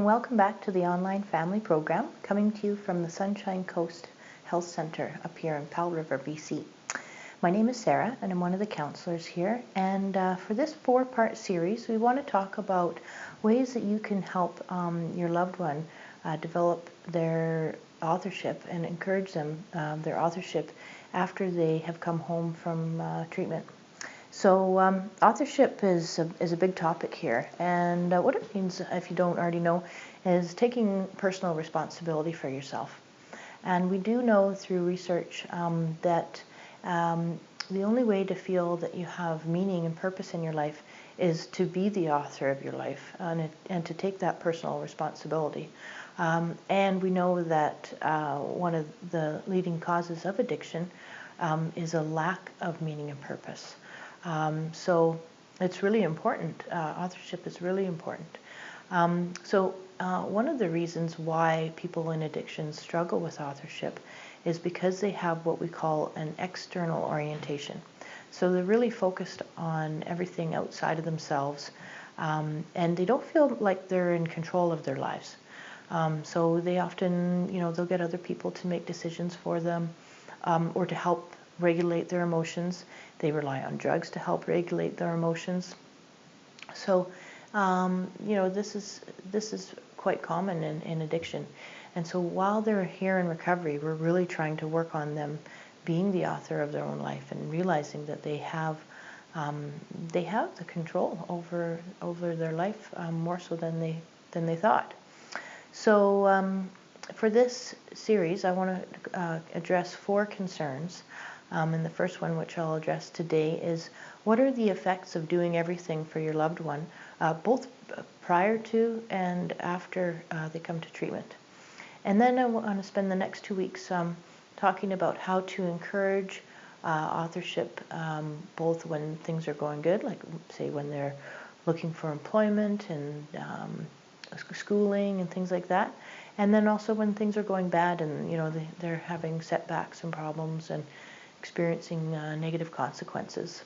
welcome back to the online family program coming to you from the Sunshine Coast Health Centre up here in Powell River, BC. My name is Sarah and I'm one of the counselors here, and for this 4-part series we want to talk about ways that you can help your loved one develop their authorship and encourage them their authorship after they have come home from treatment. So authorship is a big topic here, and what it means, if you don't already know, is taking personal responsibility for yourself. And we do know through research that the only way to feel that you have meaning and purpose in your life is to be the author of your life and to take that personal responsibility. And we know that one of the leading causes of addiction is a lack of meaning and purpose. So it's really important. Authorship is really important. One of the reasons why people in addiction struggle with authorship is because they have what we call an external orientation. So they're really focused on everything outside of themselves, and they don't feel like they're in control of their lives. So they often, they'll get other people to make decisions for them or to help regulate their emotions. They rely on drugs to help regulate their emotions. So, this is quite common in addiction. And so while they're here in recovery, we're really trying to work on them being the author of their own life and realizing that they have the control over their life more so than they thought. So for this series, I want to address 4 concerns. And the first one, which I'll address today, is what are the effects of doing everything for your loved one, both prior to and after they come to treatment. And then I want to spend the next 2 weeks talking about how to encourage authorship, both when things are going good, like say when they're looking for employment and schooling and things like that, and then also when things are going bad and they're having setbacks and problems and experiencing negative consequences.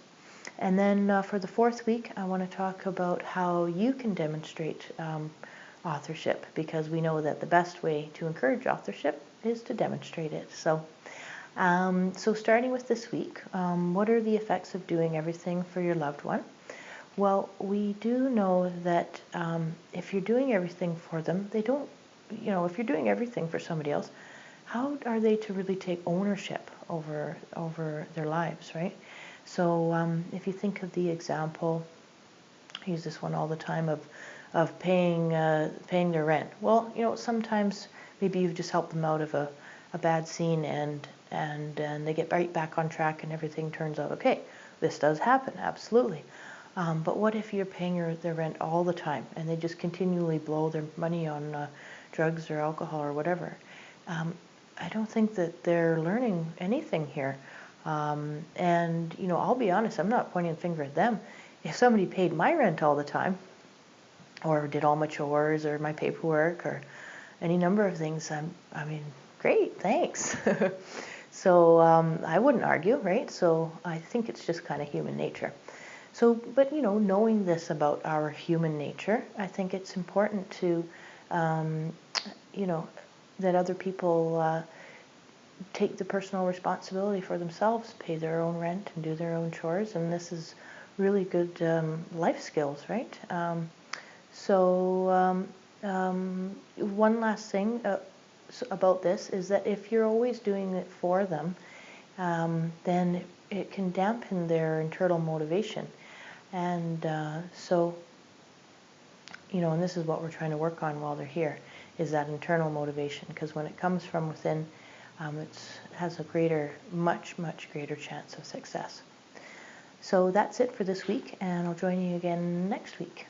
And then for the 4th week, I want to talk about how you can demonstrate authorship, because we know that the best way to encourage authorship is to demonstrate it. So, starting with this week, what are the effects of doing everything for your loved one? Well, we do know that if you're doing everything for them, they don't, if you're doing everything for somebody else, how are they to really take ownership over their lives, right? So if you think of the example, I use this one all the time, of paying their rent. Well, sometimes maybe you've just helped them out of a bad scene and they get right back on track and everything turns out okay. This does happen, absolutely. But what if you're paying their rent all the time and they just continually blow their money on drugs or alcohol or whatever? I don't think that they're learning anything here. And I'll be honest, I'm not pointing a finger at them. If somebody paid my rent all the time, or did all my chores or my paperwork or any number of things, I mean, great, thanks. So I wouldn't argue, right? So I think it's just kind of human nature. So, but knowing this about our human nature, I think it's important to, that other people take the personal responsibility for themselves, pay their own rent and do their own chores, and this is really good life skills, right? One last thing about this is that if you're always doing it for them, then it can dampen their internal motivation. And and this is what we're trying to work on while they're here, is that internal motivation, because when it comes from within, it has a much greater chance of success. So that's it for this week, and I'll join you again next week.